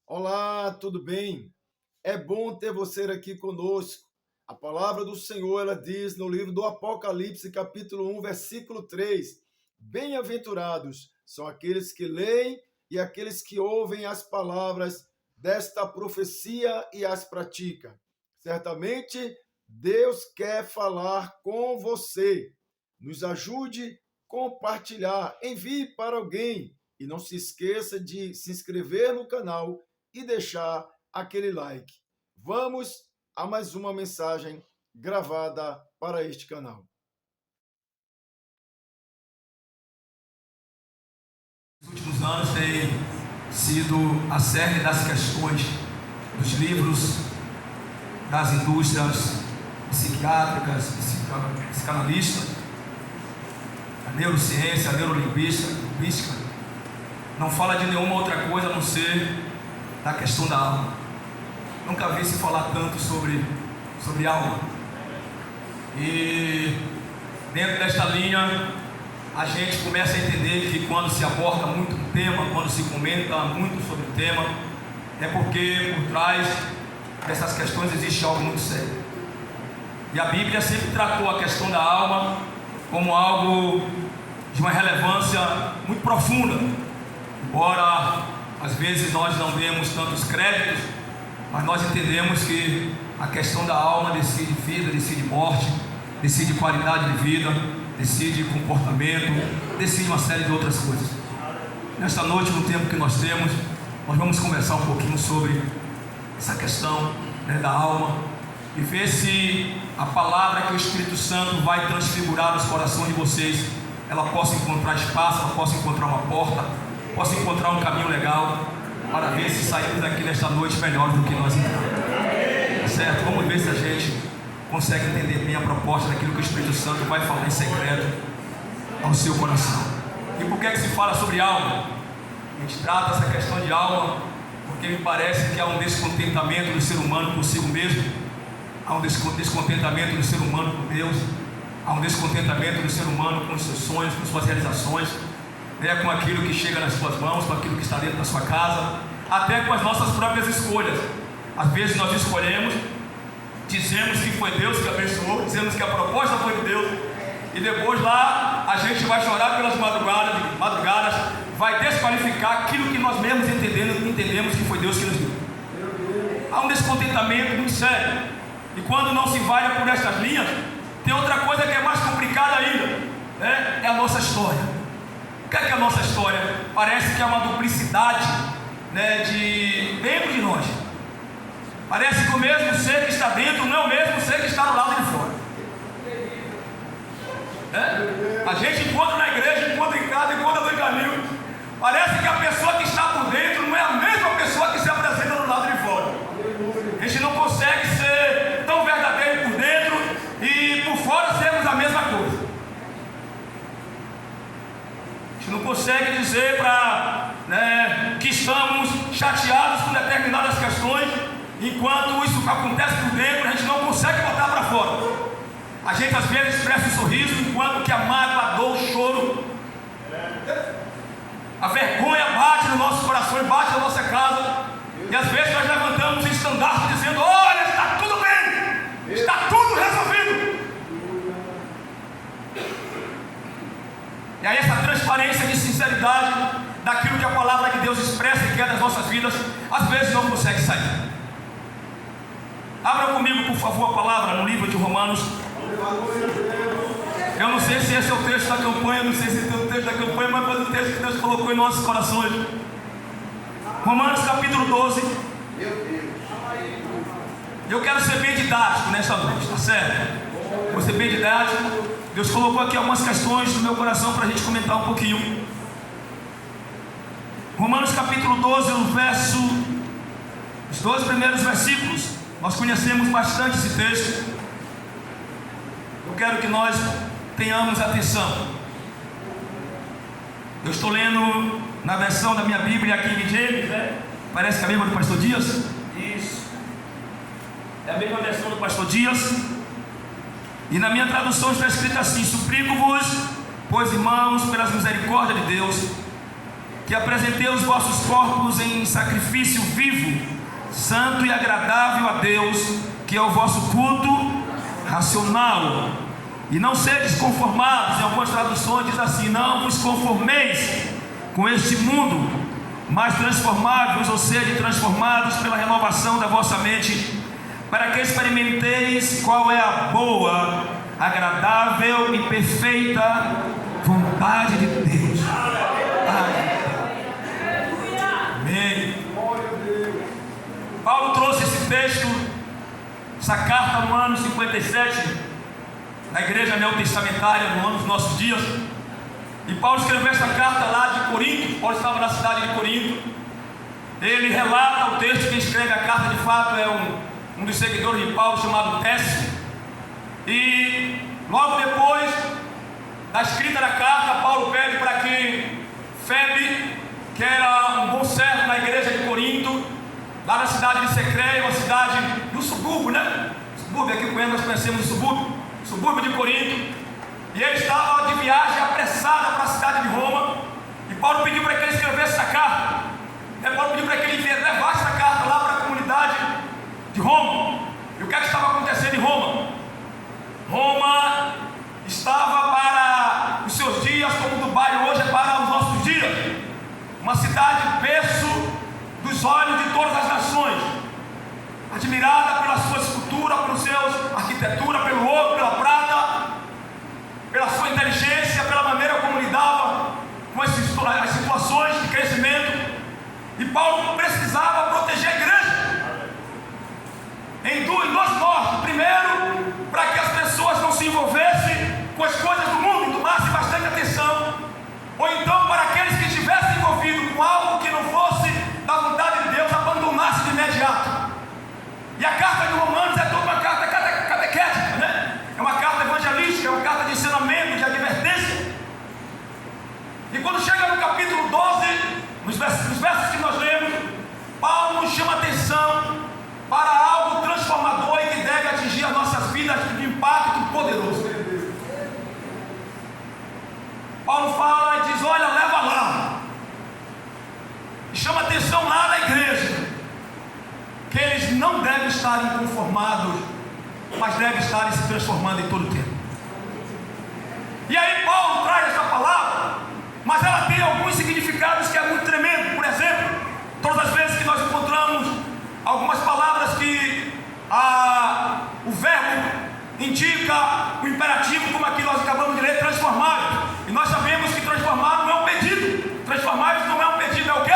Olá, tudo bem? É bom ter você aqui conosco. A palavra do Senhor, ela diz no livro do Apocalipse, capítulo 1, versículo 3: Bem-aventurados são aqueles que leem e aqueles que ouvem as palavras desta profecia e as praticam. Certamente, Deus quer falar com você. Nos ajude a compartilhar, envie para alguém e não se esqueça de se inscrever no canal e deixar aquele like. Vamos a mais uma mensagem gravada para este canal. Nos últimos anos tem sido a série das questões dos livros das indústrias psiquiátricas, psicanalistas, a neurociência, a neurolinguística, não fala de nenhuma outra coisa a não ser da questão da alma. Nunca vi se falar tanto sobre alma. E dentro desta linha a gente começa a entender que quando se aborda muito um tema, quando se comenta muito sobre o tema, é porque por trás dessas questões existe algo muito sério. E a Bíblia sempre tratou a questão da alma como algo de uma relevância muito profunda, embora às vezes nós não demos tantos créditos, mas nós entendemos que a questão da alma decide vida, decide morte, decide qualidade de vida, decide comportamento, decide uma série de outras coisas. Nesta noite, no tempo que nós temos, nós vamos conversar um pouquinho sobre essa questão, da alma e ver se a palavra que o Espírito Santo vai transfigurar nos corações de vocês, ela possa encontrar espaço, ela possa encontrar uma porta, possa encontrar um caminho legal, para ver se saímos daqui nesta noite melhores do que nós entramos. Certo? Vamos ver se a gente consegue entender bem a proposta daquilo que o Espírito Santo vai falar em secreto ao seu coração. E por que se fala sobre alma? A gente trata essa questão de alma porque me parece que há um descontentamento do ser humano consigo mesmo, há um descontentamento do ser humano com Deus, há um descontentamento do ser humano com os seus sonhos, com suas realizações, com aquilo que chega nas suas mãos, com aquilo que está dentro da sua casa, até com as nossas próprias escolhas. Às vezes nós escolhemos, dizemos que foi Deus que abençoou, dizemos que a proposta foi de Deus, e depois lá a gente vai chorar pelas madrugadas, vai desqualificar aquilo que nós mesmos entendemos que foi Deus que nos deu. Há um descontentamento muito sério, e quando não se vai por estas linhas, tem outra coisa que é mais complicada ainda, é a nossa história. O que é a nossa história? Parece que é uma duplicidade, de dentro de nós. Parece que o mesmo ser que está dentro não é o mesmo ser que está do lado de fora. A gente encontra na igreja, encontra em casa, encontra no caminho. Parece que a pessoa que está por dentro não é a mesma pessoa que se apresenta do lado de fora. A gente não consegue ser tão verdadeiro por dentro e por fora sermos a mesma coisa. A gente não consegue dizer que estamos chateados com determinadas questões, enquanto isso acontece por dentro, a gente não consegue botar para fora. A gente às vezes expressa um sorriso, enquanto que a mágoa, a dor, o choro, a vergonha bate no nosso coração, bate na nossa casa, e às vezes nós levantamos um estandarte dizendo: olha, está tudo bem, está tudo resolvido. E aí essa transparência de sinceridade daquilo que a palavra de Deus expressa e quer das nossas vidas, às vezes não consegue sair. Abra comigo, por favor, a palavra no livro de Romanos. Eu não sei se esse é o texto da campanha, não sei se é o texto da campanha, mas foi o texto que Deus colocou em nossos corações. Romanos capítulo 12. Eu quero ser bem didático nesta noite, tá certo? Vou ser bem didático. Deus colocou aqui algumas questões no meu coração para a gente comentar um pouquinho. Romanos capítulo 12, os 12 primeiros versículos. Nós conhecemos bastante esse texto. Eu quero que nós tenhamos atenção. Eu estou lendo na versão da minha Bíblia, King James, Parece que é a mesma do pastor Dias. Isso. É a mesma versão do pastor Dias. E na minha tradução está escrito assim: suplico-vos, pois irmãos, pelas misericórdias de Deus, que apresentei os vossos corpos em sacrifício vivo, santo e agradável a Deus, que é o vosso culto racional. E não sedes conformados, em algumas traduções diz assim: não vos conformeis com este mundo, mas transformai-vos, ou sede transformados pela renovação da vossa mente, para que experimenteis qual é a boa, agradável e perfeita vontade de Deus. Amém. Paulo trouxe esse texto, essa carta no ano 57, na igreja neotestamentária, no ano dos nossos dias. E Paulo escreveu essa carta lá de Corinto. Paulo estava na cidade de Corinto. Ele relata o texto. Quem escreve a carta de fato é um dos seguidores de Paulo, chamado Técio. E logo depois da escrita da carta, Paulo pede para que Febe, que era um bom servo na igreja de Corinto, lá na cidade de Secreia, uma cidade do subúrbio, né? Subúrbio, aqui nós conhecemos o subúrbio de Corinto. E ele estava de viagem apressada para a cidade de Roma. E Paulo pediu para que ele escrevesse essa carta. Paulo pediu para que ele levasse essa carta lá para a comunidade de Roma. E o que é que estava acontecendo em Roma? Roma estava para os seus dias como Dubai hoje é para os nossos dias. Uma cidade berço dos olhos de todas as nações, admirada pela sua escultura, pela sua arquitetura, pelo ouro, pela prata, pela sua inteligência, pela maneira como lidava com as situações de crescimento. E Paulo precisava proteger a igreja em dois nortes. Primeiro, para que as pessoas não se envolvessem com as coisas do mundo e tomassem bastante atenção, ou então para aqueles que estivessem envolvidos com algo que não fosse da vontade de Deus, abandonasse de imediato. E a carta de Romanos é toda uma carta catequética, né? É uma carta evangelística, é uma carta de ensinamento, de advertência. E quando chega no capítulo 12, nos versos que nós lemos, Paulo nos chama atenção para algo transformador e que deve atingir as nossas vidas de impacto poderoso. Paulo fala e diz: olha, leva lá. E chama atenção lá na igreja, que eles não devem estar inconformados, mas devem estar se transformando em todo o tempo. E aí Paulo traz essa palavra, mas ela tem alguns significados que é muito tremendo. Por exemplo, todas as vezes que nós encontramos algumas palavras que o verbo indica o imperativo, como aqui nós acabamos de ler, transformar. E nós sabemos que transformar não é um pedido. Transformar não é um pedido, é o quê?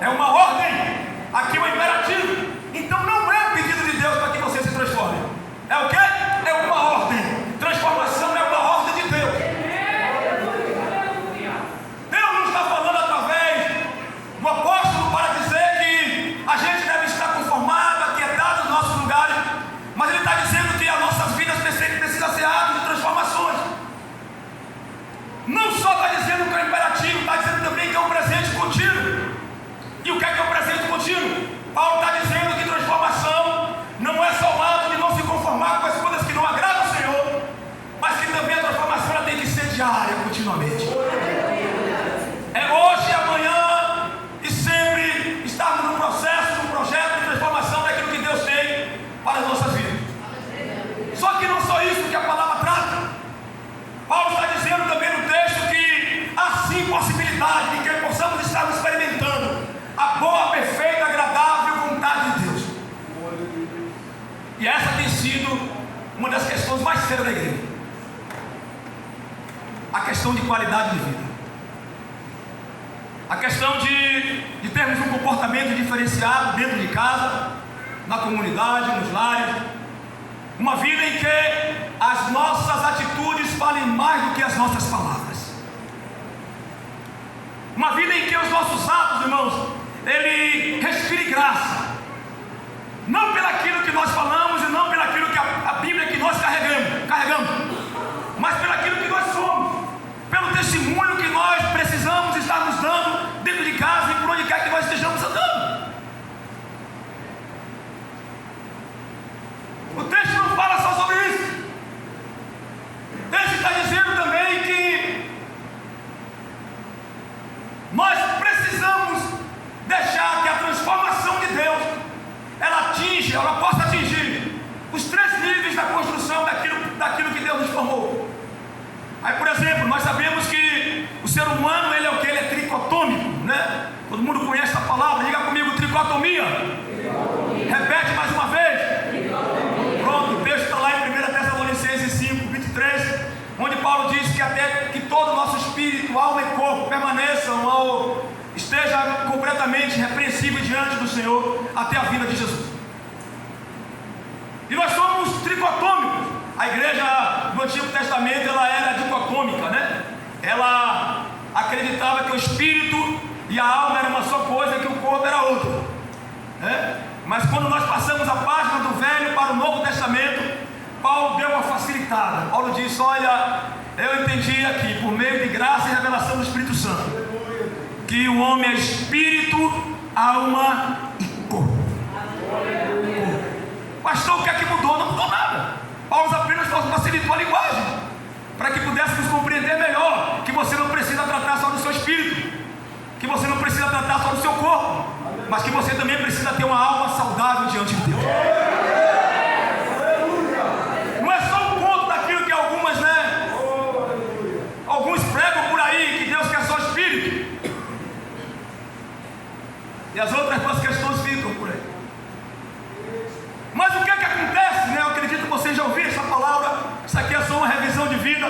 É uma ordem. Aqui é um imperativo. Então não é um pedido de Deus para que você se transforme. É o quê? É uma ordem. Transformação é uma ordem de Deus. Deus não está falando através do apóstolo para dizer que a gente deve estar conformado, aquietado nos nossos lugares, mas ele está dizendo que as nossas vidas precisam ser atos de transformações. Não só está dizendo que é um imperativo, está dizendo também que é um presente contínuo. E o que é um presente contínuo? Paulo está dizendo que transformação não é só o ato de não se conformar com as coisas que não agradam ao Senhor, mas que também a transformação ela tem que ser diária, continuamente. É hoje, amanhã e sempre estarmos num processo, num projeto de transformação daquilo que Deus tem para as nossas vidas. Só que não só isso que a palavra trata. Paulo está dizendo também no texto que há sim possibilidade de que possamos estar experimentando a boa, perfeita, agradável vontade de Deus. E essa tem sido uma das questões mais sérias da igreja. A questão de qualidade de vida. A questão de termos um comportamento diferenciado dentro de casa, na comunidade, nos lares. Uma vida em que as nossas atitudes valem mais do que as nossas palavras. Uma vida em que os nossos atos, irmãos, ele respire graça. Não pelaquilo que nós falamos e não pelaquilo que a Bíblia que nós carregamos, mas pelaquilo que nós somos, pelo testemunho que nós precisamos estar nos dando dentro de casa e por onde quer que nós estejamos andando. O texto não fala só sobre isso. O texto está dizendo também que nós precisamos esteja completamente repreensível diante do Senhor até a vinda de Jesus. E nós somos tricotômicos. A igreja do Antigo Testamento, ela era dicotômica, né? Ela acreditava que o espírito e a alma era uma só coisa, que o corpo era outra, né? Mas quando nós passamos a página do Velho para o Novo Testamento, Paulo deu uma facilitada. Paulo disse: olha, eu entendi aqui, por meio de graça e revelação do Espírito Santo, que o homem é espírito, alma e corpo. Pastor, o que é que mudou? Não mudou nada. Paulo apenas facilitou a linguagem, para que pudéssemos compreender melhor que você não precisa tratar só do seu espírito, que você não precisa tratar só do seu corpo, mas que você também precisa ter uma alma saudável diante de Deus. Não é só um ponto daquilo que alguns pregam por aí, que Deus quer só espírito, e as outras duas questões ficam por aí. Mas o que é que acontece, né? Eu acredito que vocês já ouviram essa palavra. Isso aqui é só uma revisão de vida.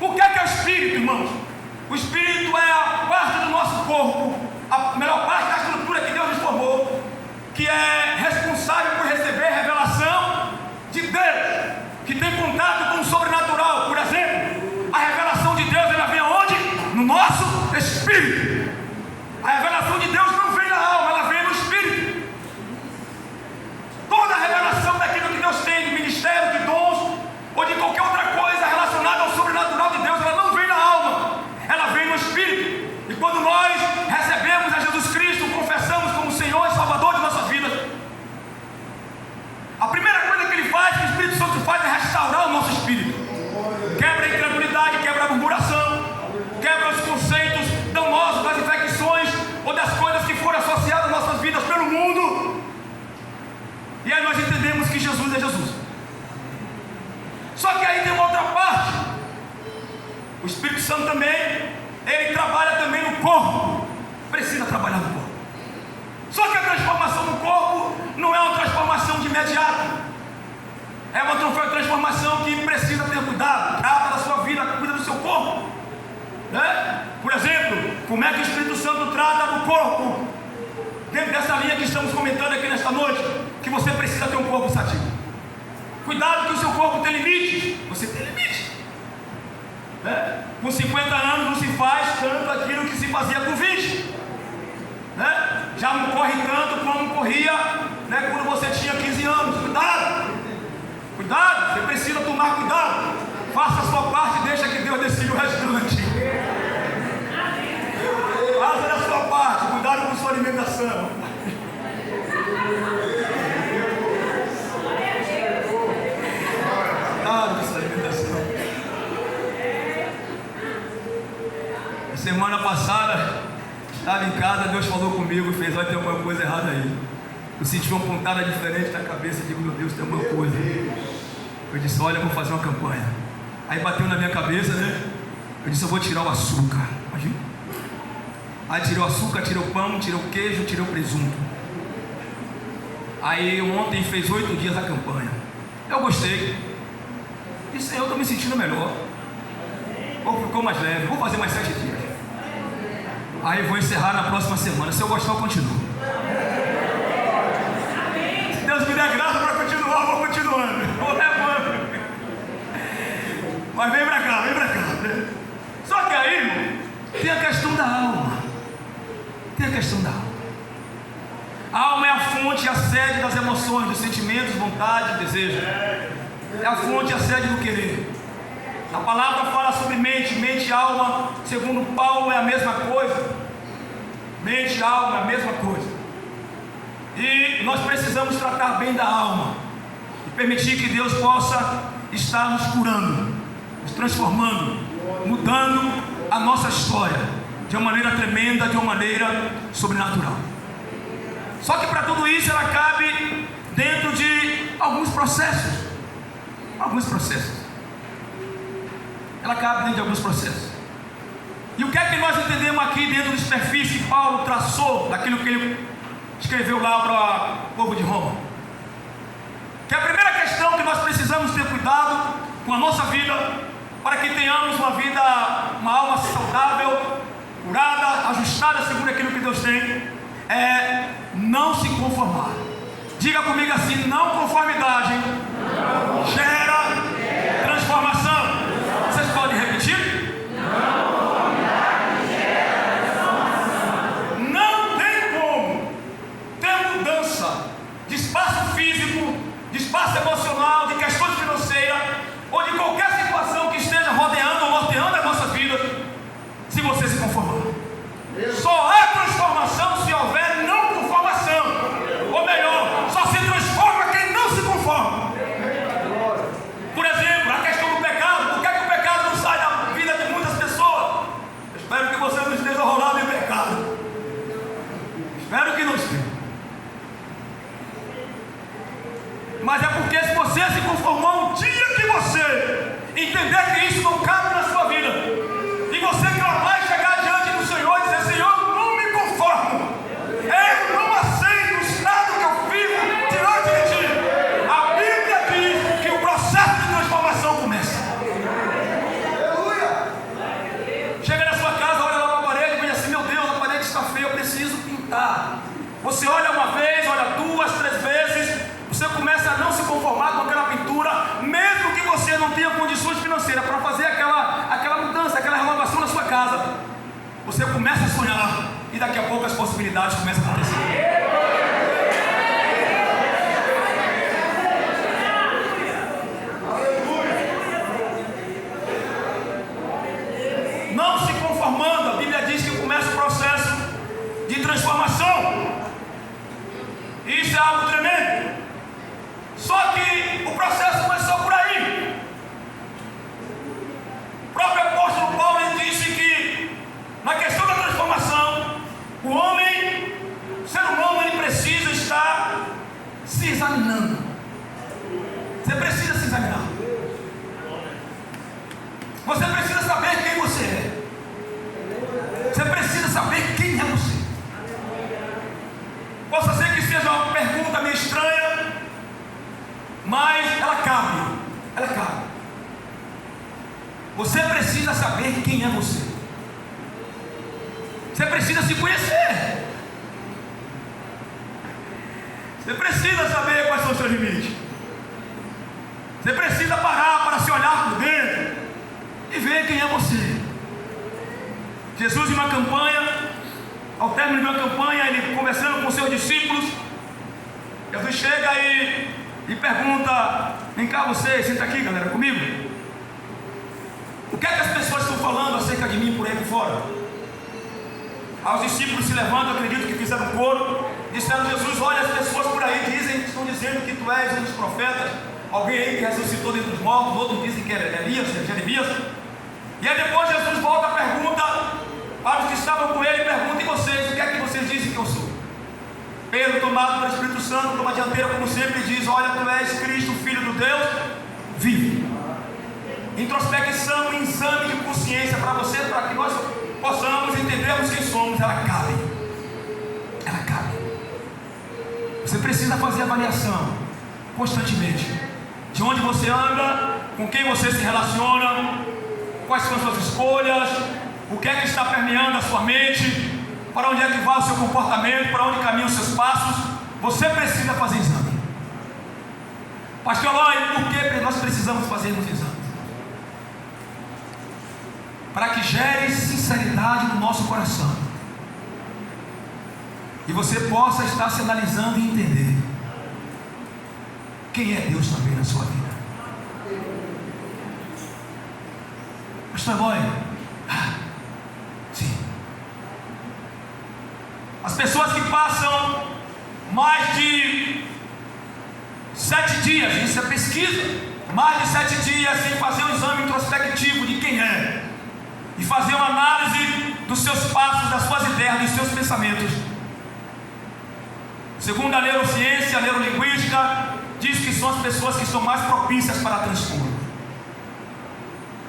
O que é o espírito, irmãos? O espírito é a parte do nosso corpo, a melhor parte da estrutura que Deus nos formou, que é responsável por receber revelação de Deus, que tem contato com o sobrenatural. Por exemplo, a revelação de Deus, ela vem aonde? No nosso espírito. A revelação de Deus não vem na alma, ela vem no espírito. Toda a revelação daquilo que Deus tem, de ministério, de dons, ou de qualquer outra coisa relacionada ao sobrenatural de Deus, ela não vem na alma, ela vem no espírito. E quando nós recebemos a Jesus Cristo, confessamos como Senhor e Salvador de nossas vidas, a primeira coisa que Ele faz, que o Espírito Santo faz, é restaurar o nosso espírito. Quebra a incredulidade, quebra a murmuração, quebra os conceitos danosos das infecções ou das coisas que foram associadas às nossas vidas pelo mundo. E aí nós entendemos que Jesus é Jesus. Só que aí tem uma outra parte. O Espírito Santo também, ele trabalha também no corpo. Precisa trabalhar no corpo. Só que a transformação no corpo não é uma transformação de imediato. É uma transformação que precisa ter cuidado. Trata da sua vida, cuida do seu corpo, né? Por exemplo, como é que o Espírito Santo trata do corpo? Dentro dessa linha que estamos comentando aqui nesta noite, que você precisa ter um corpo sadio. Cuidado que o seu corpo tem limites. Você tem limite, né? Com 50 anos não se faz tanto aquilo que se fazia com 20, né? Já não corre tanto como corria, né, quando você tinha 15 anos. Cuidado, você precisa tomar cuidado. Faça a sua parte e deixa que Deus decida o restante. Faça a sua parte, cuidado com sua alimentação. Cuidado com sua alimentação. A semana passada, estava em casa, Deus falou comigo e fez: vai ter alguma coisa errada aí. Eu senti uma pontada diferente na cabeça e digo: meu Deus, tem alguma coisa. Eu disse: olha, eu vou fazer uma campanha. Aí bateu na minha cabeça, né? Eu disse: eu vou tirar o açúcar. Imagina. Aí tirei o açúcar, tirei o pão, tirei o queijo, tirei o presunto. Aí ontem fez 8 dias a campanha. Eu gostei. Disse: eu estou me sentindo melhor. Ou ficou mais leve. Vou fazer mais 7 dias. Aí vou encerrar na próxima semana. Se eu gostar, eu continuo. Se Deus me der graça para continuar, eu vou continuando. Vou levando. Mas vem pra cá, vem pra cá. Só que aí, irmão, tem a questão da alma. Tem a questão da alma. A alma é a fonte e a sede das emoções, dos sentimentos, vontade, desejo. É a fonte e a sede do querer. A palavra fala sobre mente e alma. Segundo Paulo, é a mesma coisa. Mente e alma é a mesma coisa. E nós precisamos tratar bem da alma e permitir que Deus possa estar nos curando, nos transformando, mudando a nossa história de uma maneira tremenda, de uma maneira sobrenatural. Só que para tudo isso ela cabe dentro de alguns processos. Ela cabe dentro de alguns processos. E o que é que nós entendemos aqui dentro desse perfil que Paulo traçou, daquilo que ele escreveu lá para o povo de Roma? Que a primeira questão que nós precisamos ter cuidado com a nossa vida, para que tenhamos uma alma saudável, curada, ajustada segundo aquilo que Deus tem, é não se conformar. Diga comigo assim: não conformidade gera transformação. Vocês podem repetir? Não tem como ter mudança de espaço físico, de espaço emocional, de questões financeiras ou de qualquer situação que esteja rodeando ou norteando as nossas vidas, se você se conformar. Só há transformação se houver não conformação. Ou melhor, só se transforma quem não se conforma. Por exemplo, a questão do pecado. Por que o pecado não sai da vida de muitas pessoas? Eu espero que você não esteja rolado em pecado. Espero que não esteja. Mas é porque se você se conformar um dia que você entender que isso não cabe na sua vida, e você clamar e chegar diante do Senhor e dizer: Senhor, não me conformo, eu não aceito o estado que eu vivo diante de Ti. A Bíblia diz que o processo de transformação começa. Chega na sua casa, olha lá para a parede e diz assim: meu Deus, a parede está feia, eu preciso pintar. Você olha uma vez, olha duas, três vezes, você começa a não se conformar com aquela pintura, mesmo que você não tenha condições financeiras para fazer aquela mudança, aquela renovação na sua casa. Você começa a sonhar e daqui a pouco as possibilidades começam a acontecer. Não se conformando, a Bíblia diz que começa o processo de transformação. Isso é algo tremendo. Só que o processo começou por aí. O próprio apóstolo Paulo disse que na questão da transformação, o homem, o ser humano, ele precisa estar se examinando. Você precisa se examinar. Você precisa saber quem você é. Você precisa saber quem é você. Possa ser que seja uma pergunta meio estranha, mas ela cabe. Ela cabe. Você precisa saber quem é você. Você precisa se conhecer. Você precisa saber quais são os seus limites. Você precisa parar para se olhar por dentro e ver quem é você. Jesus, em uma campanha, ao término de uma campanha, ele conversando com seus discípulos, Jesus chega e pergunta: vem cá você, senta aqui galera, comigo. O que é que as pessoas estão falando acerca de mim por aí por fora? Os discípulos se levantam, acredito que fizeram coro, disseram: Jesus, olha, as pessoas por aí estão dizendo que tu és um dos profetas, alguém aí que ressuscitou dentre os mortos, outros dizem que é Elias, Jeremias. E aí depois Jesus volta a pergunta para os que estavam com ele, pergunta: e vocês, o que é que vocês dizem que eu sou? Pedro, tomado pelo Espírito Santo, toma a dianteira como sempre, diz: olha, tu és Cristo, Filho do Deus vive. Introspecção, exame de consciência para você, para que nós possamos entendermos quem somos, ela cabe. Ela cabe. Você precisa fazer avaliação constantemente de onde você anda, com quem você se relaciona, quais são as suas escolhas, o que é que está permeando a sua mente, para onde é que vai o seu comportamento, para onde caminham os seus passos. Você precisa fazer exame. Pastor Eloy, por que nós precisamos fazer os exames? Para que gere sinceridade no nosso coração e você possa estar se analisando e entender quem é Deus também na sua vida. Pastor Eloy, sim. As pessoas que passam mais de 7 dias, isso é pesquisa, mais de 7 dias sem fazer um exame introspectivo de quem é, e fazer uma análise dos seus passos, das suas ideias, dos seus pensamentos. Segundo a neurociência, a neurolinguística, diz que são as pessoas que são mais propícias para transtorno.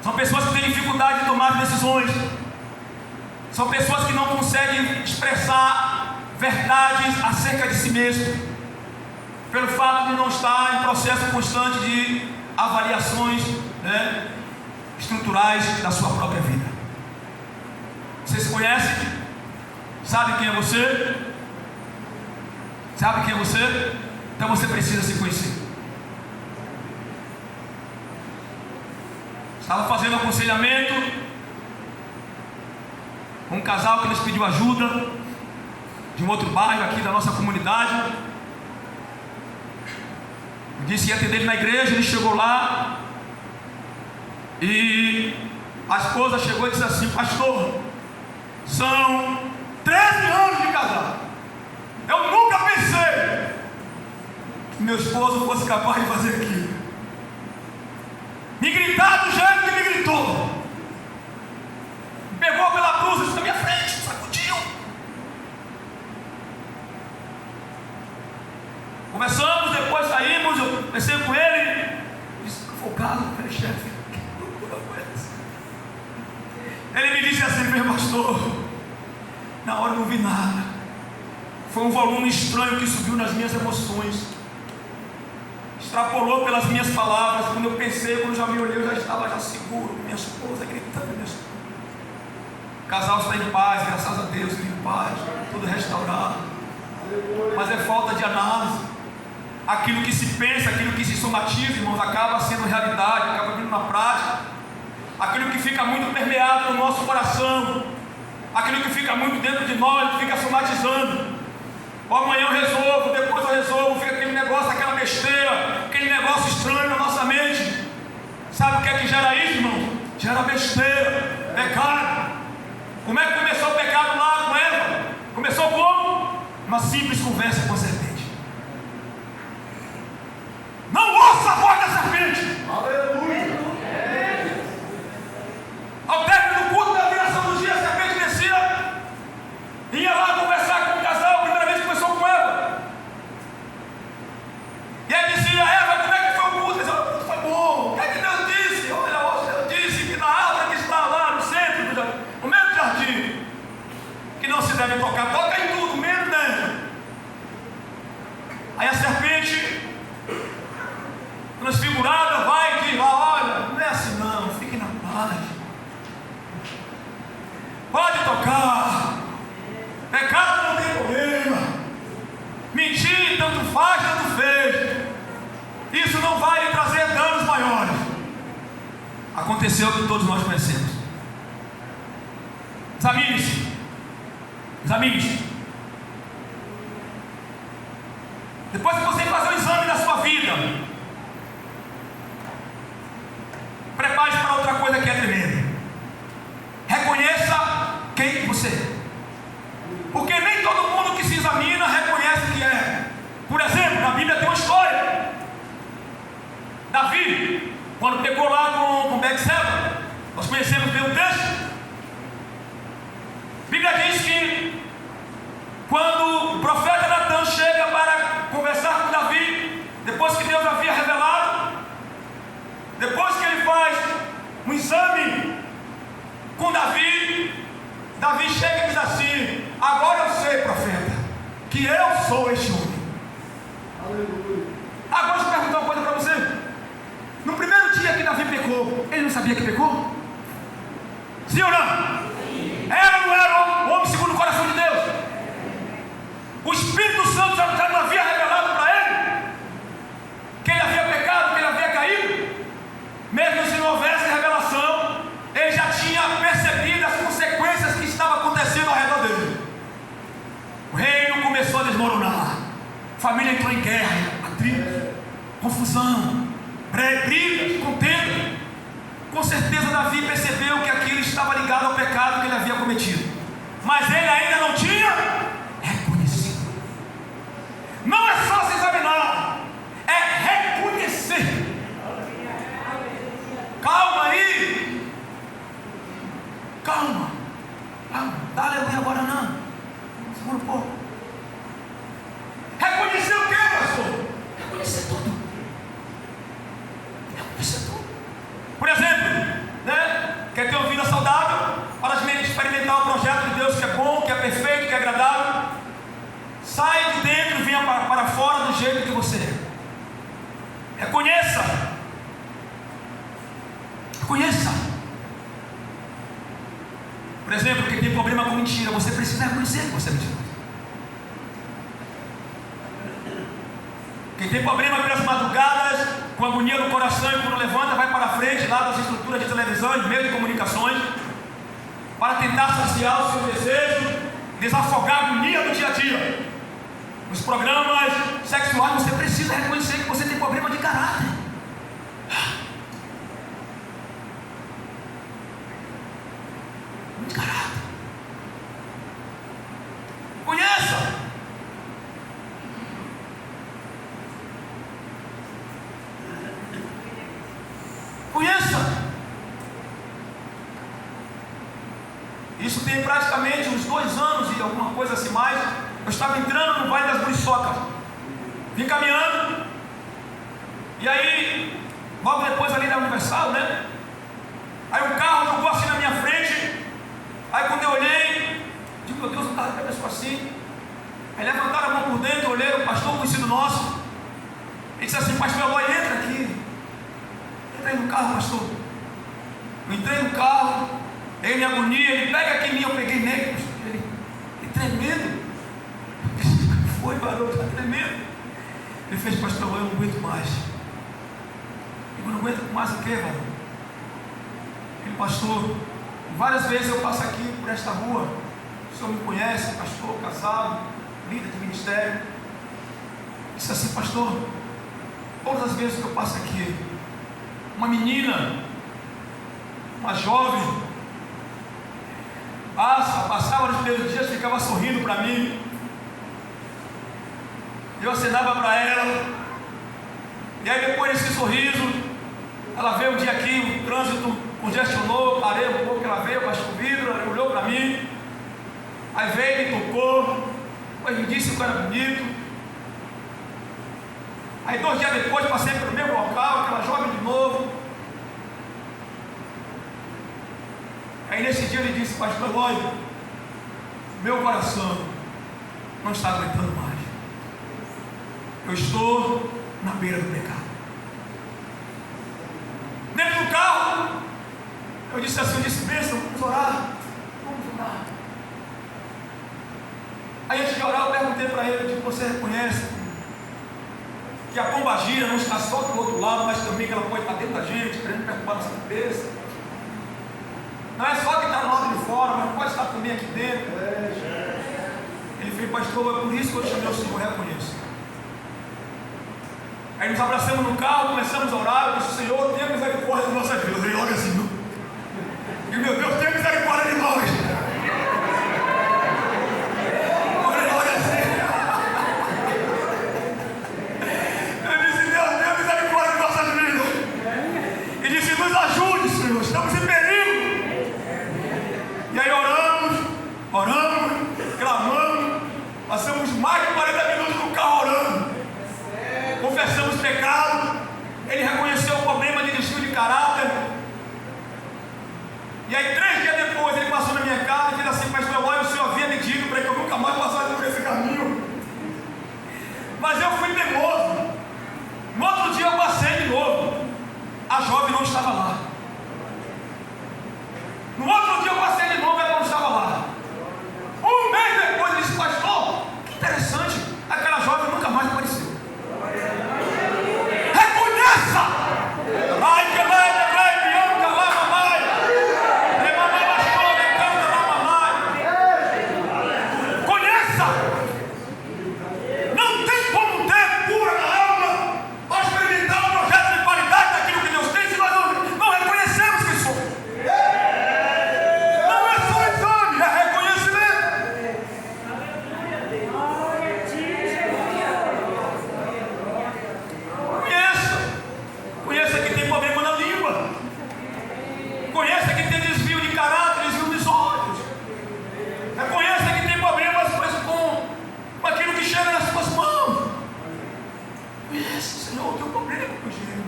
São pessoas que têm dificuldade de tomar decisões. São pessoas que não conseguem expressar verdades acerca de si mesmo, pelo fato de não estar em processo constante de avaliações, estruturais da sua própria vida. Você se conhece? Sabe quem é você? Sabe quem é você? Então você precisa se conhecer. Estava fazendo aconselhamento com um casal que nos pediu ajuda de um outro bairro aqui da nossa comunidade. Eu disse que ia atender ele na igreja. Ele chegou lá e a esposa chegou e disse assim: pastor, são 13 anos de casado. Eu nunca pensei que meu esposo fosse capaz de fazer aquilo. Me gritar do jeito que me gritou. Me pegou pela blusa, disse na minha frente, sacudiu. Conversamos, depois saímos, eu conversei com ele. Disse, afogado, falei, chefe, que loucura foi essa? Ele me disse assim: meu pastor, na hora eu não vi nada. Foi um volume estranho que subiu nas minhas emoções. Extrapolou pelas minhas palavras. Quando eu pensei, quando já me olhei, eu já estava seguro. Minha esposa gritando, minha esposa. O casal está em paz, graças a Deus, em paz, tudo restaurado. Mas é falta de análise. Aquilo que se pensa, aquilo que se somatiza, irmãos, acaba sendo realidade, acaba vindo na prática. Aquilo que fica muito permeado no nosso coração, aquilo que fica muito dentro de nós, fica somatizando. Amanhã eu resolvo, depois eu resolvo, fica aquele negócio, aquela besteira, aquele negócio estranho na nossa mente. Sabe o que é que gera isso, irmão? Gera besteira, pecado. Como é que começou o pecado lá com Eva? Começou como? Uma simples conversa com a serpente. Não ouça a voz da serpente. Aleluia. Ao término do culto da viração do dia, a serpente descia, ia lá conversar com o casal. A primeira vez que começou com Eva, e ele dizia: Eva, como é que foi o culto? Ele dizia: o culto foi bom. O que é que Deus disse? Olha, Deus disse que na árvore que está lá no centro, no meio do jardim, que não se deve tocar. Toca em tudo, menos nela. Aí a serpente, transfigurada, vai e diz lá: olha, não é assim não, fique na paz. Pode tocar. Pecado não tem problema. Mentir tanto faz, tanto fez. Isso não vai lhe trazer danos maiores. Aconteceu o que todos nós conhecemos. Examine-se. Depois que você fazer o exame da sua vida, prepare-se para outra coisa que é tremenda. Reconheça quem você é. Porque nem todo mundo que se examina reconhece que é. Por exemplo, na Bíblia tem uma história. Davi, quando pegou lá com Betseba, nós conhecemos bem o texto. A Bíblia diz que quando o profeta Natan chega para conversar com Davi, depois que Deus havia revelado, depois que ele faz um exame com Davi, Davi chega e diz assim: agora eu sei, profeta, que eu sou este homem. Aleluia. Agora deixa eu perguntar uma coisa para você. No primeiro dia que Davi pecou, ele não sabia que pecou? Sim ou não? Era ou não era o homem segundo o coração de Deus? O Espírito Santo já não havia revelado para ele que ele havia pecado, que ele havia caído? Mesmo se não houvesse revelação, ele já tinha percebido as consequências que estavam acontecendo ao redor dele. O reino começou a desmoronar, a família entrou em guerra, atrito, confusão, brigas, contenda. Com certeza Davi percebeu que aquilo estava ligado ao pecado que ele havia cometido, mas ele ainda não tinha reconhecido. Não é só se examinar, é reconhecer. Calma aí. Calma. Dá aleluia agora não. Segura um pouco. Reconhecer o que, pastor? Reconhecer tudo. Reconhecer tudo. Por exemplo, quer ter uma vida saudável, para experimentar o projeto de Deus que é bom, que é perfeito, que é agradável. Sai de dentro e venha para fora do jeito que você é. Reconheça. Por exemplo, quem tem problema com mentira, você precisa reconhecer que você é mentiroso. Quem tem problema pelas madrugadas, com agonia no coração e quando levanta, vai para a frente lá das estruturas de televisão e meios de comunicações, para tentar saciar o seu desejo, desafogar a agonia do dia a dia. Nos programas sexuais, você precisa reconhecer que você tem problema de caráter. De caráter. Conheça. Conheça. Isso tem praticamente uns 2 anos e alguma coisa assim mais. Eu estava entrando no Vale das Muriçocas, vim caminhando, e aí, logo depois ali da Universal, né? Aí um carro jogou assim na minha frente. Aí quando eu olhei, digo, meu Deus, o carro começou assim. Aí levantaram a mão por dentro, olhei, o pastor conhecido nosso. Ele disse assim: pastor Eloy, entra aqui. Entrei no carro, pastor. Eu entrei no carro, ele em agonia, ele pega aqui em mim, eu peguei nele, pastor. Ele tremendo. Foi, barulho, está tremendo. Ele fez: pastor, eu não aguento mais. Eu não aguento mais o que, varão? Ele: pastor, várias vezes eu passo aqui por esta rua, o senhor me conhece, pastor, casado, líder de ministério. Disse assim: pastor, todas as vezes que eu passo aqui, uma menina, uma jovem, passava nos primeiros dias, ficava sorrindo para mim, eu acenava para ela, e aí depois desse sorriso, ela veio um dia aqui, o trânsito congestionou, parei um pouco, ela veio, baixou o vidro, ela olhou para mim, aí veio, me tocou, depois me disse que eu era bonito. Aí 2 dias depois passei pelo mesmo local, aquela jovem de novo. Aí nesse dia ele disse: pastor Eloy, meu coração não está aguentando mais. Eu estou na beira do pecado. Dentro do carro, eu disse assim, bênção, vamos orar. Aí antes de orar eu perguntei para ele, eu disse: você reconhece que a pombagira não está só do outro lado, mas também que ela pode estar dentro da gente, querendo perturbar nossa cabeça? Não é só que está do lado de fora, mas pode estar também aqui dentro. Ele fez: pastor, é por isso que eu chamei o senhor, reconheço. Aí nos abraçamos no carro, começamos a orar. Eu disse: Senhor, tenha misericórdia de nossas vidas. Ele logo assim, viu? E meu Deus, tenha misericórdia de nós. Ele logo assim. Eu disse: Deus, tenha misericórdia de nossas vidas. E disse: nos ajude, Senhor, estamos em perigo. E aí oramos, clamamos. Passamos mais de 40 minutos no carro orando. Confessamos pecado. Ele reconheceu o problema de desvio de caráter. E aí 3 dias depois ele passou na minha casa e disse assim: pastor Eloy, o senhor havia me dito para que eu nunca mais passasse por esse caminho, mas eu fui teimoso. No outro dia eu passei de novo, a jovem não estava lá. No outro dia eu passei de novo, ela não estava lá. 1 mês depois ele disse: pastor, que interessante, aquela jovem nunca mais apareceu. Reconheça! Ai, que leve, bianca, lá, mamãe. Remamama, chora, canta, lá, mamãe. Conheça! Não tem como ter cura na alma para experimentar um projeto de qualidade daquilo que Deus tem se nós não reconhecemos que somos. Não é só exame, é reconhecimento. Conheça que tem problema na língua. Conheça que tem desvio de caráter, desvio dos olhos. Reconheça que tem problemas com aquilo que chega nas suas mãos. Conheça, Senhor, o teu problema com o dinheiro.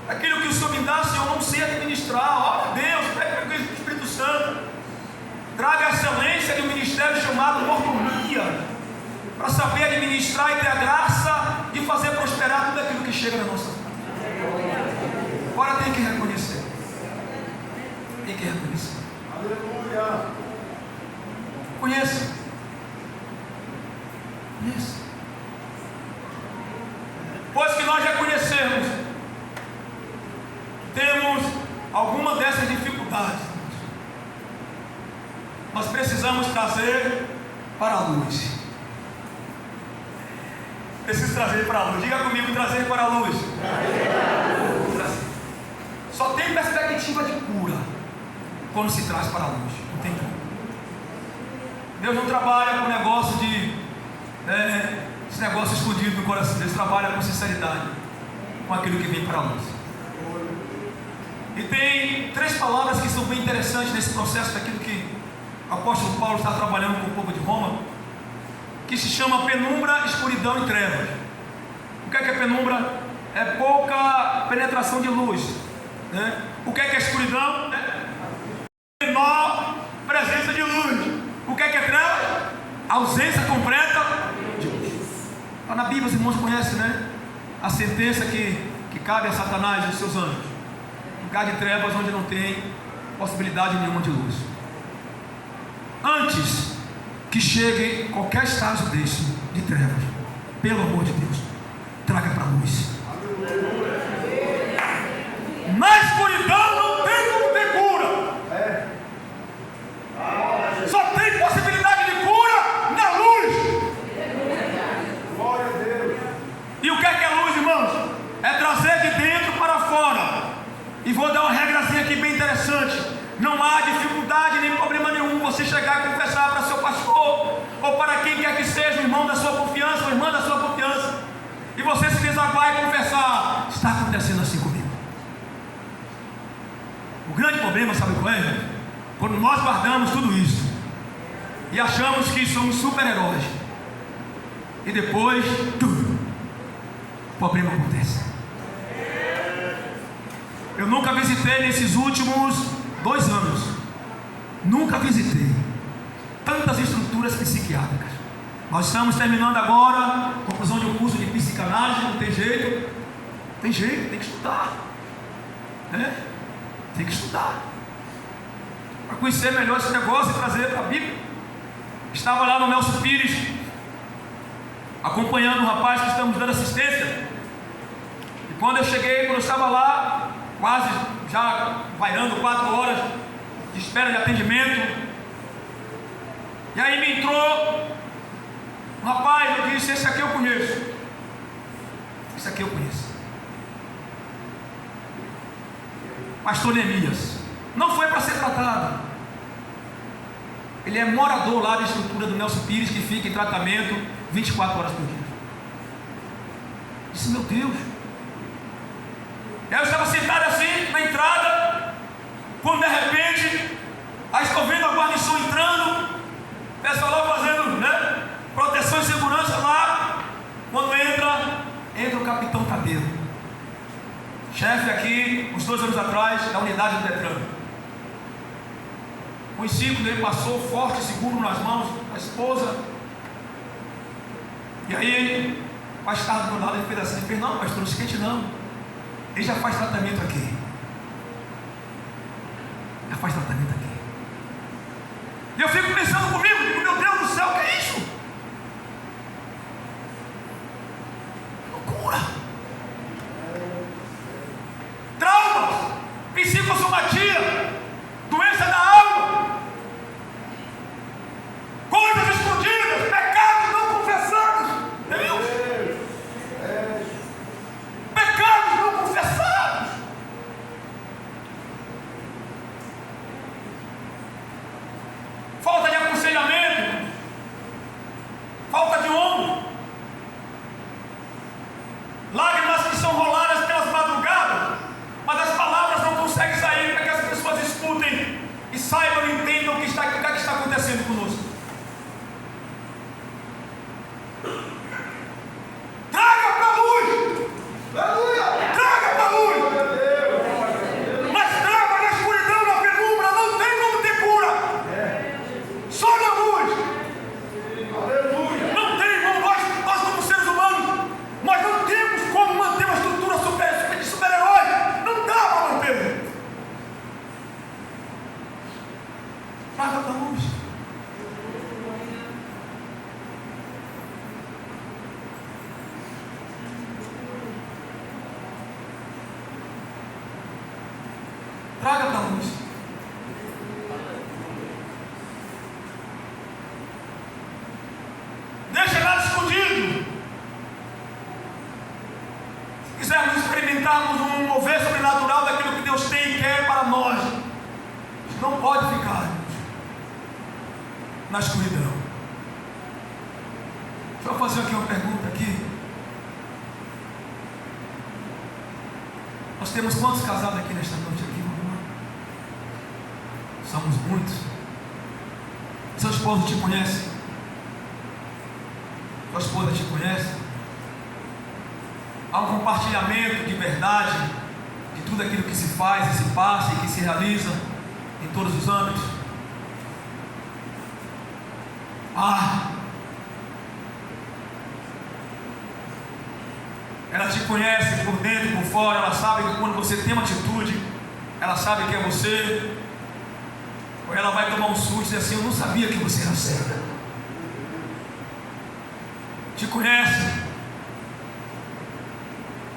Aquilo que o Senhor me dá, Senhor, eu não sei administrar. Ó Deus, pede para o Espírito Santo traga a excelência de um ministério chamado mordomia, para saber administrar e ter a graça de fazer prosperar tudo aquilo que chega na nossa mão. Agora tem que reconhecer. Tem que reconhecer. Aleluia. Conheça. Conheça. Pois que nós já conhecemos, temos alguma dessas dificuldades, nós precisamos trazer para a luz. Preciso trazer para a luz. Diga comigo, trazer para a luz. Trazer. Só tem perspectiva de cura quando se traz para a luz. Não tem como. Deus não trabalha com negócio de esse negócio escondido no coração. Deus trabalha com sinceridade, com aquilo que vem para a luz. E tem 3 palavras que são bem interessantes nesse processo daquilo que o apóstolo Paulo está trabalhando com o povo de Roma, que se chama penumbra, escuridão e trevas. O que é penumbra? É pouca penetração de luz, né? O que é escuridão? Menor presença de luz. O que é trevas? Ausência completa de luz. Está na Bíblia, os irmãos conhecem, né? A sentença que cabe a Satanás e os seus anjos. Lugar de trevas onde não tem possibilidade nenhuma de luz. Antes que chegue qualquer estágio desse de trevas, pelo amor de Deus, traga para a luz. Na escuridão não tem como ter cura. Só tem possibilidade de cura na luz. Glória a Deus. E o que é luz, irmãos? É trazer de dentro para fora. E vou dar uma regrazinha aqui bem interessante. Não há dificuldade nem problema nenhum você chegar e confessar para seu pastor, ou para quem quer que seja, o irmão da sua confiança, ou irmã da sua confiança, e você se desabar e confessar: está acontecendo assim comigo. O grande problema, sabe qual é? Quando nós guardamos tudo isso e achamos que somos super-heróis, e depois o problema acontece. Eu nunca visitei nesses últimos 2 anos, nunca visitei tantas estruturas psiquiátricas. Nós estamos terminando agora, conclusão de um curso de psicanálise. Não tem jeito, tem que estudar, né? Tem que estudar para conhecer melhor esse negócio e trazer para a Bíblia. Estava lá no Nelson Pires, acompanhando um rapaz que estamos dando assistência, e quando eu estava lá, quase já vairando 4 horas de espera de atendimento, e aí me entrou um rapaz. Eu disse: esse aqui eu conheço, esse aqui eu conheço, pastor Neemias. Não foi para ser tratado, ele é morador lá da estrutura do Nelson Pires, que fica em tratamento 24 horas por dia. Disse: meu Deus. Eu estava sentado assim na entrada, quando de repente estou vendo a guarnição entrando, o pessoal lá fazendo, né, proteção e segurança lá. Quando entra o capitão Tadeu, chefe aqui, uns 2 anos atrás, da unidade do Detran. Os 5 dele passou forte, seguro nas mãos da esposa. E aí, o pastor do meu lado, ele fez assim: ele fez: não, pastor, não se quente não. Ele já faz tratamento aqui. Já faz tratamento aqui. E eu fico pensando comigo: meu Deus do céu, o que é isso? Loucura. Traumas, psicossomatia, doença da alma, coisas escondidas, pecados não confessados. Deus. Pecados não confessados. Falta de aconselhamento. luz. Deixa nada escondido. Se quisermos experimentarmos um mover sobrenatural daquilo que Deus tem e quer para nós, não pode ficar na escuridão. Deixa eu fazer aqui uma pergunta aqui. Nós temos quantos casados aqui nesta noite aqui? Vamos lá. Somos muitos. Seu esposo te conhece? Sua esposa te conhece? Há um compartilhamento de verdade de tudo aquilo que se faz e se passa e que se realiza em todos os âmbitos? Ela te conhece por dentro e por fora. Ela sabe que quando você tem uma atitude, ela sabe que é você. Ou ela vai tomar um susto e dizer assim: eu não sabia que você era cega. Te conhece.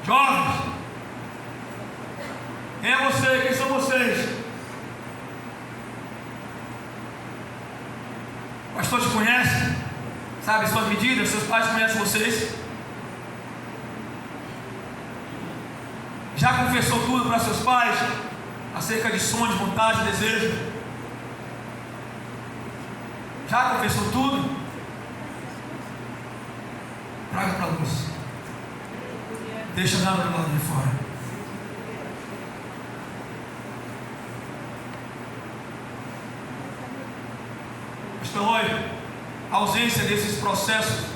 Jovens, quem é você? Quem são vocês? O pastor te conhece? Sabe suas medidas? Seus pais conhecem vocês? Já confessou tudo para seus pais acerca de sonhos, vontade, desejo? Já confessou tudo? Traga para a luz. Deixa nada do lado de fora. Pastor Eloy, a ausência desses processos,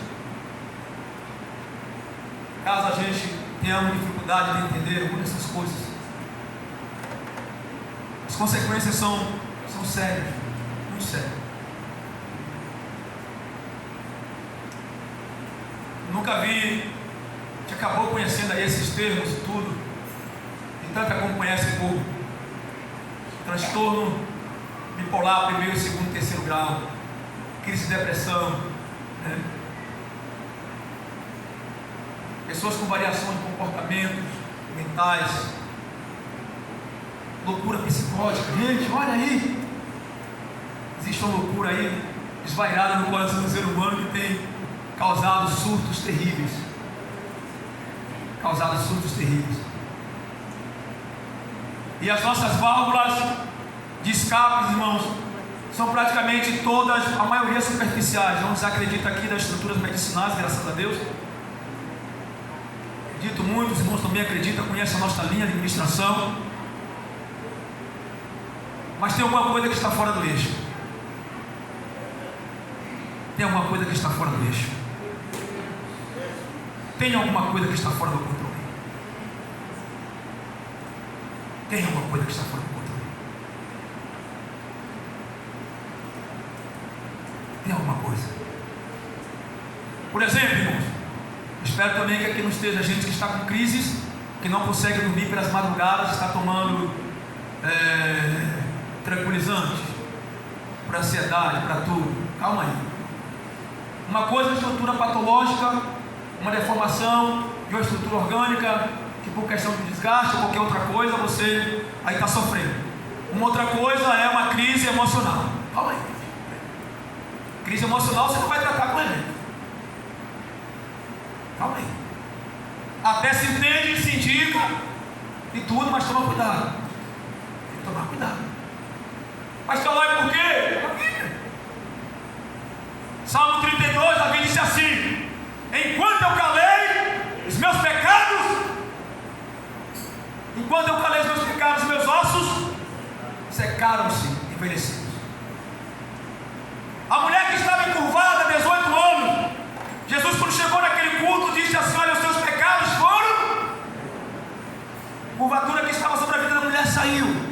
caso a gente tenhamos dificuldade de entender algumas dessas coisas, as consequências são sérias, muito sérias. Nunca vi, a gente acabou conhecendo aí esses termos e tudo, e tanta como conhece o povo: transtorno bipolar, 1º, 2º, 3º grau, crise de depressão, né? Pessoas com variação de comportamentos mentais, loucura psicótica. Gente, olha aí, existe uma loucura aí esvairada no coração do ser humano que tem causado surtos terríveis. E as nossas válvulas de escape, irmãos, são praticamente todas, a maioria superficiais. Não se acredita aqui das estruturas medicinais, graças a Deus. Acredito muito, os irmãos também acreditam, conhecem a nossa linha de administração. Mas tem alguma coisa que está fora do eixo. Tem alguma coisa que está fora do eixo. Tem alguma coisa que está fora do controle. Tem alguma coisa que está fora do controle. Tem alguma coisa. Por exemplo, irmãos, espero também que aqui não esteja gente que está com crises, que não consegue dormir pelas madrugadas, está tomando tranquilizantes para ansiedade, para tudo. Calma aí. Uma coisa é estrutura patológica, uma deformação de uma estrutura orgânica, que por questão de desgaste ou qualquer outra coisa, você aí está sofrendo. Uma outra coisa é uma crise emocional. Calma aí. Crise emocional você não vai tratar com ele. Calma aí. Até se entende, se indica e tudo, mas toma cuidado. Tem que tomar cuidado. Mas então vai por quê? Por quê? Salmo 32, Davi disse assim: enquanto eu calei os meus pecados, meus ossos secaram-se, envelhecidos. A mulher que estava encurvada há 18 anos, Jesus, quando chegou naquele culto, disse assim: olha, os teus pecados foram. A curvatura que estava sobre a vida da mulher saiu.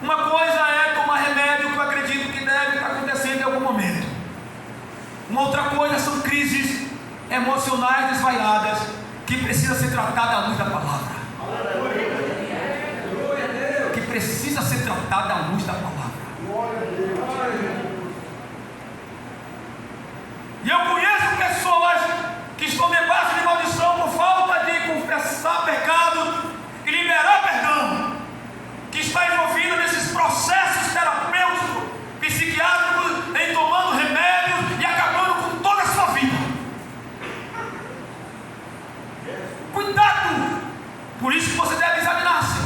Uma coisa é tomar remédio, que eu acredito que deve estar acontecendo em algum momento. Uma outra coisa são crises emocionais desvairadas, que precisa ser tratada à luz da palavra. Que precisa ser tratada à luz da palavra. E eu conheço pessoas que estão debaixo de maldição por falta de confessar pecado e liberar perdão, que está envolvida Por isso que você deve examinar-se.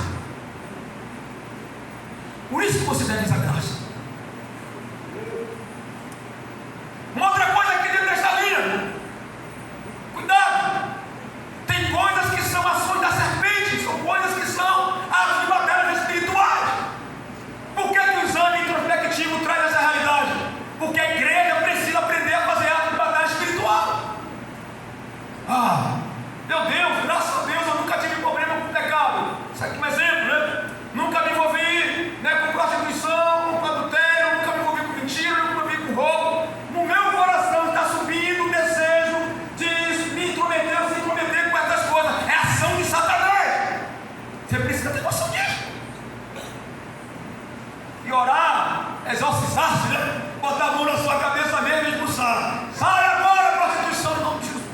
Por isso que você deve examinar-se. Uma outra coisa aqui dentro desta linha. Cuidado. Tem coisas que são ações da serpente. São coisas que são as batalhas espirituais. Por que o exame introspectivo traz essa realidade? Porque a igreja precisa aprender a fazer ato de batalha espiritual. Meu Deus, graças a Deus eu nunca tive problema com pecado. Isso aqui é um exemplo, né? Nunca me envolvi, né, com prostituição, com adultério, nunca me envolvi com mentira, nunca me envolvi com roubo. No meu coração está subindo o desejo de me intrometer, se intrometer com essas coisas. É ação de Satanás. Você precisa ter noção disso. E orar, exorcizar-se, né? Botar a mão na sua cabeça mesmo e expulsar. Sai agora, prostituição, em nome de Jesus.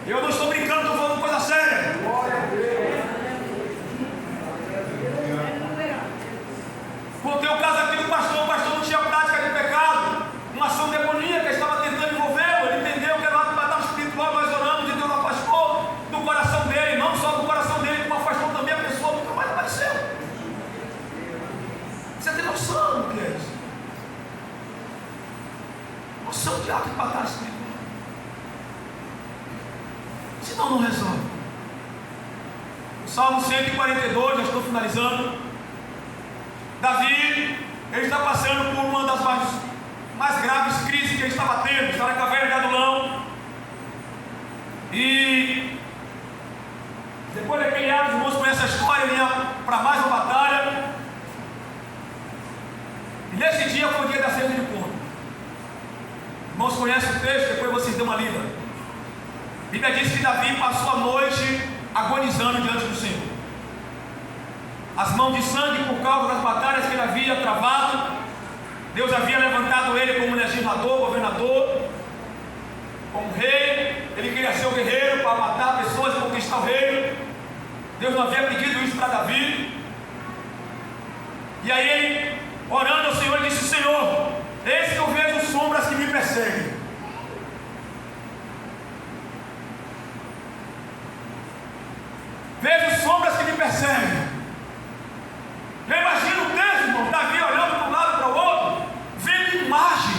Eu não estou brincando, estou falando coisa séria. Contei o caso aqui do pastor. O pastor não tinha prática de pecado. Uma ação demoníaca estava tentando envolvê-lo. Ele entendeu que era uma batalha espiritual. Nós oramos e Deus afastou do coração dele. Não só do coração dele, como afastou também a pessoa. Nunca mais apareceu. Você tem noção do que é isso? Noção de ato de batalha espiritual. Senão não resolve. O Salmo 142, já estou finalizando. Davi, ele está passando por uma das mais graves crises que ele estava tendo. Está na caverna de Adulão. E depois daquele ato, os irmãos conhecem a história, ele ia para mais uma batalha. E nesse dia foi o dia da ceia de conta. Irmãos conhecem o texto, depois vocês dão uma lida. A Bíblia diz que Davi passou a noite agonizando diante do Senhor. As mãos de sangue por causa das batalhas que ele havia travado. Deus havia levantado ele como legislador, governador, como rei. Ele queria ser o guerreiro para matar pessoas e conquistar o reino. Deus não havia pedido isso para Davi. E aí ele, orando ao Senhor, disse: Senhor, eis que eu vejo sombras que me perseguem. Vejo sombras que me perseguem. Eu imagino o texto, irmão, Davi olhando para um lado e para o outro, vendo imagem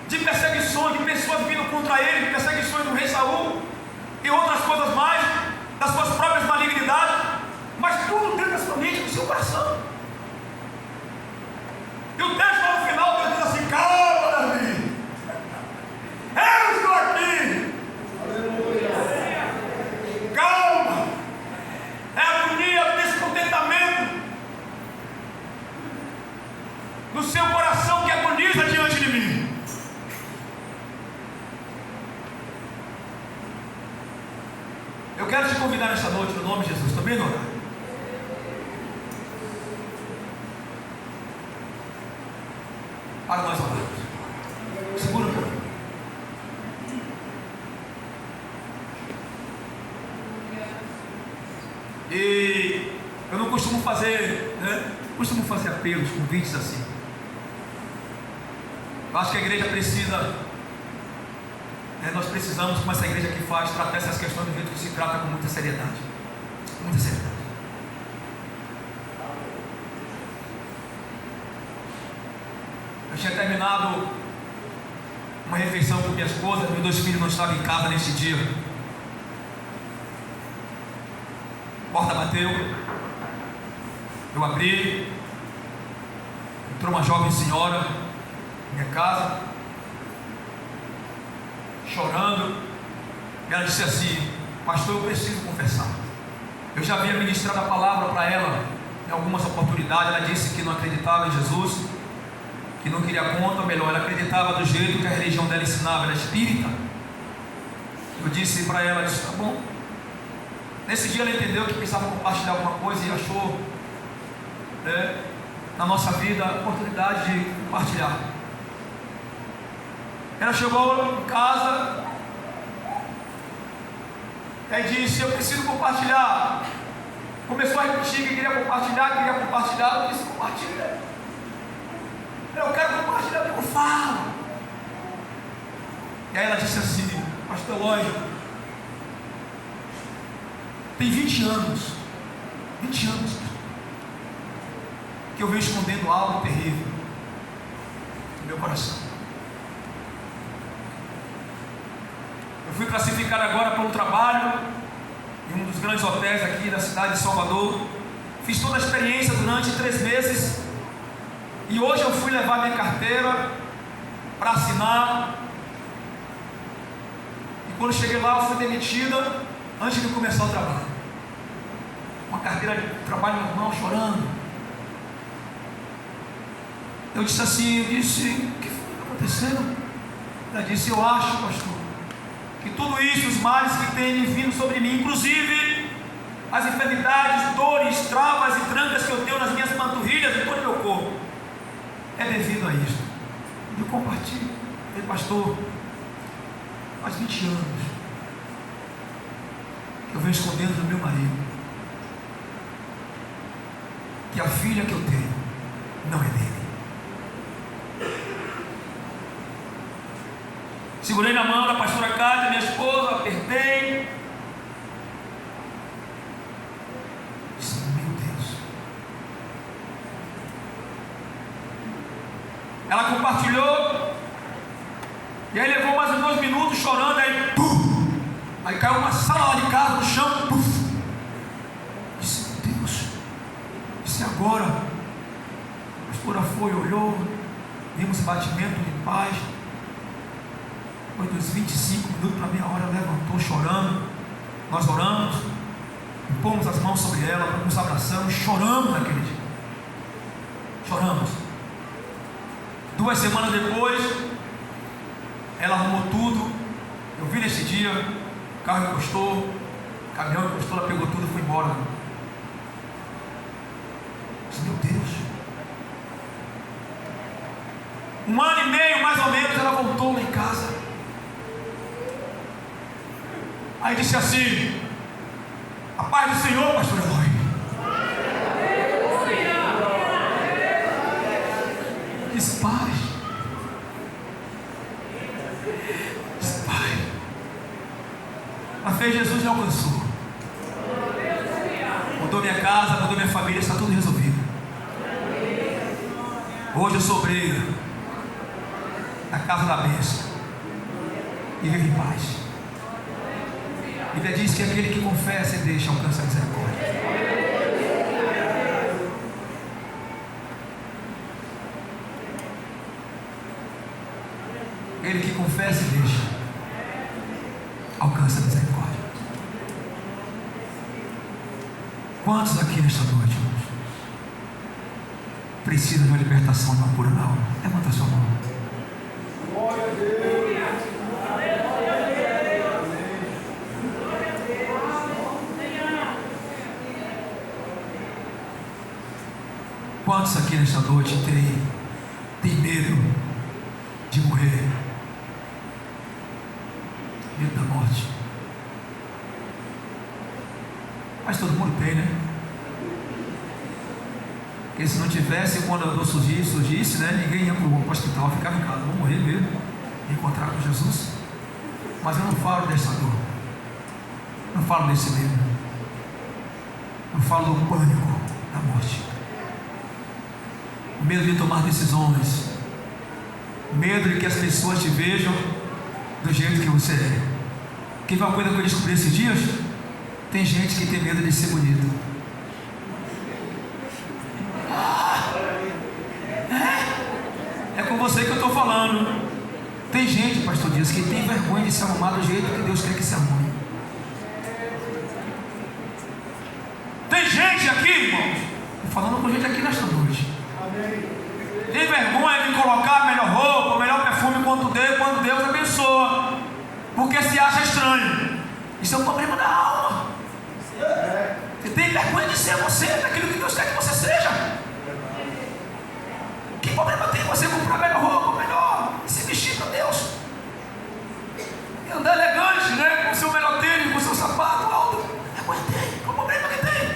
de perseguições, de pessoas vindo contra ele, de perseguições do rei Saul e outras coisas mais, das suas próprias malignidades, mas tudo dentro da sua mente, do seu coração. E o texto lá no final, Deus diz assim: calma, Davi, eu estou aqui. Calma. É a agonia, o descontentamento no seu coração que agoniza diante de mim. Eu quero te convidar nesta noite, no nome de Jesus, também não orar. Para nós orarmos. Segura um pouquinho. E eu não costumo fazer, né? Costumo fazer apelos, convites assim. Eu acho que a igreja precisa, nós precisamos, como essa igreja que faz, tratar essas questões do jeito que se trata, com muita seriedade. Muita seriedade. Eu tinha terminado uma refeição com minha esposa, meus 2 filhos não estavam em casa nesse dia. A porta bateu, eu abri, entrou uma jovem senhora em minha casa, chorando, e ela disse assim: pastor, eu preciso confessar. Eu já havia ministrado a palavra para ela em algumas oportunidades. Ela disse que não acreditava em Jesus, que não queria conta, ou melhor, ela acreditava do jeito que a religião dela ensinava, ela é espírita. Eu disse para ela, disse: tá bom. Nesse dia ela entendeu que precisava compartilhar alguma coisa e achou, na nossa vida, a oportunidade de compartilhar. Ela chegou em casa e disse: eu preciso compartilhar. Começou a repetir que queria compartilhar. Eu disse: compartilha. Eu quero compartilhar o que eu falo. E aí ela disse assim: pastor Lógico, Tem 20 anos que eu venho escondendo algo terrível no meu coração. Eu fui classificado agora para um trabalho em um dos grandes hotéis aqui da cidade de Salvador. Fiz toda a experiência durante 3 meses e hoje eu fui levar minha carteira para assinar. E quando cheguei lá, eu fui demitida antes de começar o trabalho. Uma carteira de trabalho na mão, chorando. Eu disse assim, o que foi acontecendo? Ela disse, eu acho, pastor, que tudo isso, os males que têm vindo sobre mim, inclusive as enfermidades, dores, travas e trancas que eu tenho nas minhas panturrilhas e todo o meu corpo, é devido a isso. Eu compartilho. Falei, pastor, faz 20 anos que eu venho escondendo do meu marido que a filha que eu tenho não é dele. Segurei na mão da pastora Cátia, minha esposa, apertei. Disse, meu Deus. Ela compartilhou. E aí levou mais uns 2 minutos chorando. Aí, pum, aí caiu uma sala de casa no chão. Puf. Disse, meu Deus. Disse, agora. A pastora foi, olhou. Vimos batimento de paz. Depois dos 25 minutos para meia hora, ela levantou chorando. Nós oramos, impomos as mãos sobre ela, nos abraçamos, choramos naquele dia. Choramos. 2 semanas depois, ela arrumou tudo. Eu vi nesse dia, o carro encostou, o caminhão encostou, ela pegou tudo e foi embora. Eu disse, meu Deus. 1 ano e meio, mais ou menos, ela voltou lá em casa. Aí disse assim, a paz do Senhor, pastor Eloy. Disse, paz. Disse, pai. A fé em Jesus me alcançou. Mudou minha casa, mudou minha família, está tudo resolvido. Hoje eu sou obreiro na casa da bênção e vivo em paz. A Bíblia diz que aquele que confessa e deixa alcança a misericórdia. Ele que confessa e deixa alcança a misericórdia. Quantos aqui nesta noite, irmãos, precisam de uma libertação de uma cura na alma? Levanta a sua mão. Glória a Deus. Quantos aqui nesta noite tem medo de morrer? Medo da morte? Mas todo mundo tem, né? Porque se não tivesse, quando a dor surgisse, né, ninguém ia para o hospital, ficava em casa, vou morrer mesmo, encontrar com Jesus. Mas eu não falo dessa dor, não falo desse medo, eu falo do pânico da morte. O medo de tomar decisões, o medo de que as pessoas te vejam do jeito que você é. Quem foi uma coisa que eu descobri esses dias? Tem gente que tem medo de ser bonito. É com você que eu estou falando. Tem gente, pastor Dias, que tem vergonha de se arrumar do jeito que Deus quer que se arrume. Tem gente aqui, irmãos, falando com gente aqui nesta noite, tem vergonha de colocar a melhor roupa, o melhor perfume quando Deus abençoa, porque se acha estranho. Isso é um problema da alma. Você tem vergonha de ser você, daquilo que Deus quer que você seja. Que problema tem você comprar a melhor roupa, melhor, e se vestir para Deus? E andar elegante, né? Com o seu melhor tênis, com o seu sapato alto. Vergonha tem, qual o problema que tem?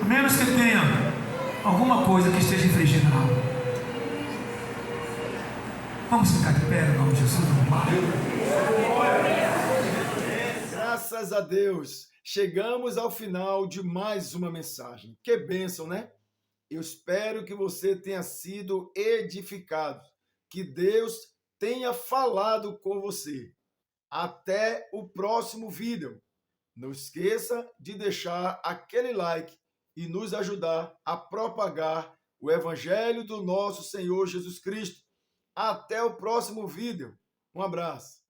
A menos que tenha alguma coisa que esteja infringindo a alma. Vamos ficar de pé no nome de Jesus, vamos lá. Graças a Deus, chegamos ao final de mais uma mensagem. Que bênção, né? Eu espero que você tenha sido edificado, que Deus tenha falado com você. Até o próximo vídeo. Não esqueça de deixar aquele like e nos ajudar a propagar o Evangelho do nosso Senhor Jesus Cristo. Até o próximo vídeo. Um abraço.